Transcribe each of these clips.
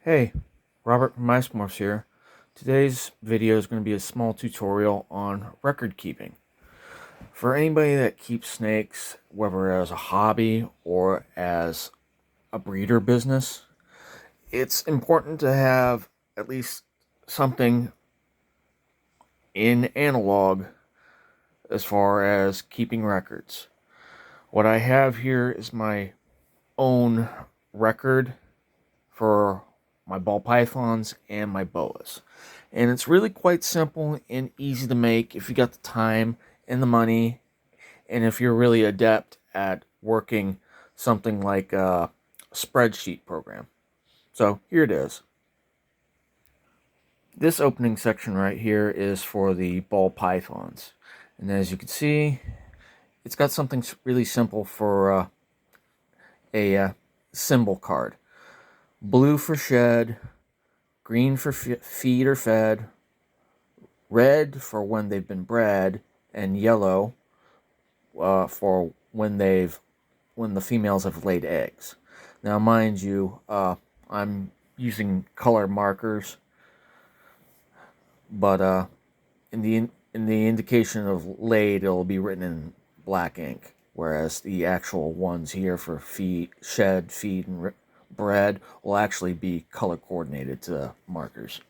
Hey, Robert from MeisMorphs here. Today's video is going to be a small tutorial on record keeping. For anybody that keeps snakes, whether as a hobby or as a breeder business, it's important to have at least something in analog as far as keeping records. What I have here is my own record for my ball pythons and my boas. And it's really quite simple and easy to make if you got the time and the money, and if you're really adept at working something like a spreadsheet program. So here it is. This opening section right here is for the ball pythons. And as you can see, it's got something really simple for a symbol card. Blue for shed, green for feed or fed, red for when they've been bred, and yellow for when the females have laid eggs. Now, mind you, I'm using color markers, but in the indication of laid, it'll be written in black ink, whereas the actual ones here for shed, feed, and bred will actually be color coordinated to the markers.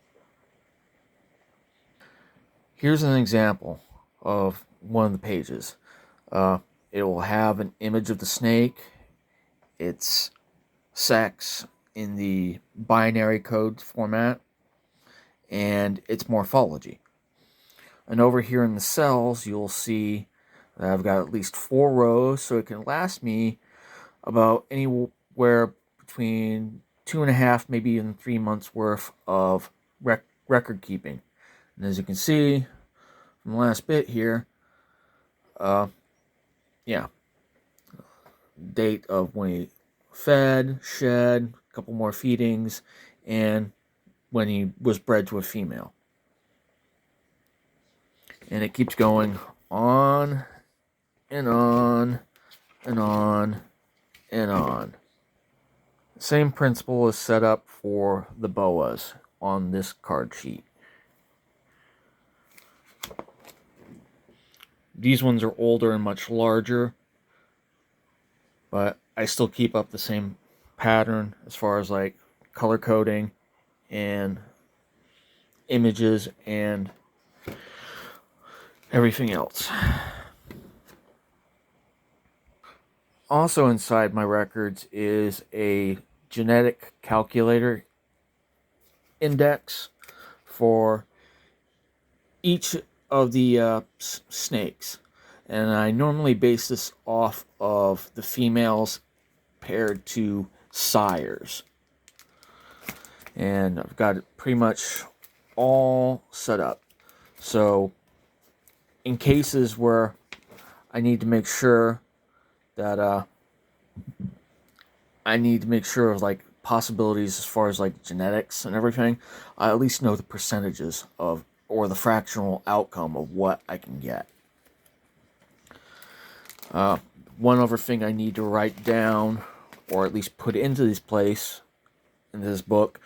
Here's an example of one of the pages. It will have an image of the snake, its sex in the binary code format, and its morphology. And over here in the cells, you'll see that I've got at least 4 rows, so it can last me about anywhere between 2.5, maybe even 3 months worth of record keeping. And as you can see from the last bit here, date of when he fed, shed, a couple more feedings, and when he was bred to a female. And it keeps going on and on and on and on. Same principle is set up for the boas on this card sheet. These ones are older and much larger, but I still keep up the same pattern as far as like color coding and images and everything else. Also inside my records is a genetic calculator index for each of the snakes. And I normally base this off of the females paired to sires. And I've got it pretty much all set up. So in cases where I need to make sure that of like possibilities as far as like genetics and everything, I at least know the percentages of or the fractional outcome of what I can get. One other thing I need to write down, or at least put into this place in this book,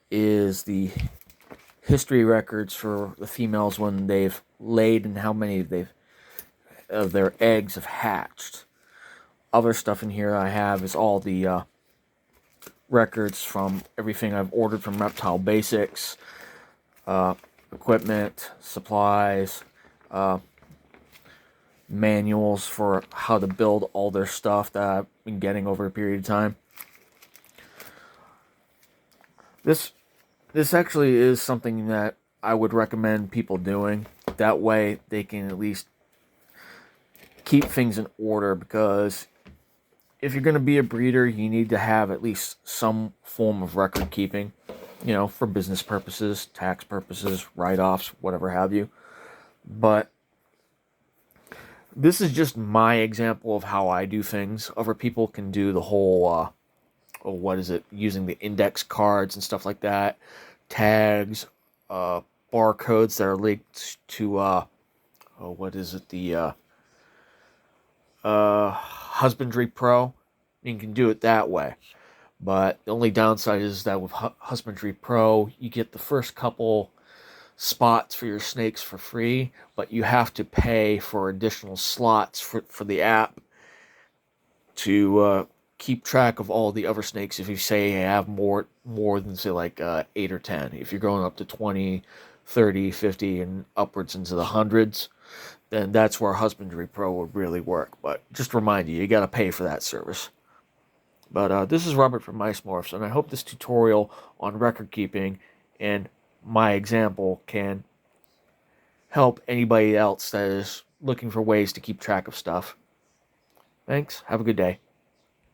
is the history records for the females when they've laid and how many of their eggs have hatched. Other stuff in here I have is all the records from everything I've ordered from Reptile Basics, equipment, supplies, manuals for how to build all their stuff that I've been getting over a period of time. This actually is something that I would recommend people doing. That way they can at least keep things in order, because if you're going to be a breeder, you need to have at least some form of record keeping, for business purposes, tax purposes, write-offs, whatever have you. But this is just my example of how I do things. Other people can do the whole, using the index cards and stuff like that, tags, barcodes that are linked to, the Husbandry Pro. You can do it that way. But the only downside is that with Husbandry Pro, you get the first couple spots for your snakes for free, but you have to pay for additional slots for the app to keep track of all the other snakes. If you say you have more than say like 8 or 10, if you're going up to 20, 30, 50 and upwards into the hundreds, then that's where Husbandry Pro would really work. But just remind you got to pay for that service. But this is Robert from MeisMorphs, and I hope this tutorial on record keeping and my example can help anybody else that is looking for ways to keep track of stuff. Thanks. Have a good day.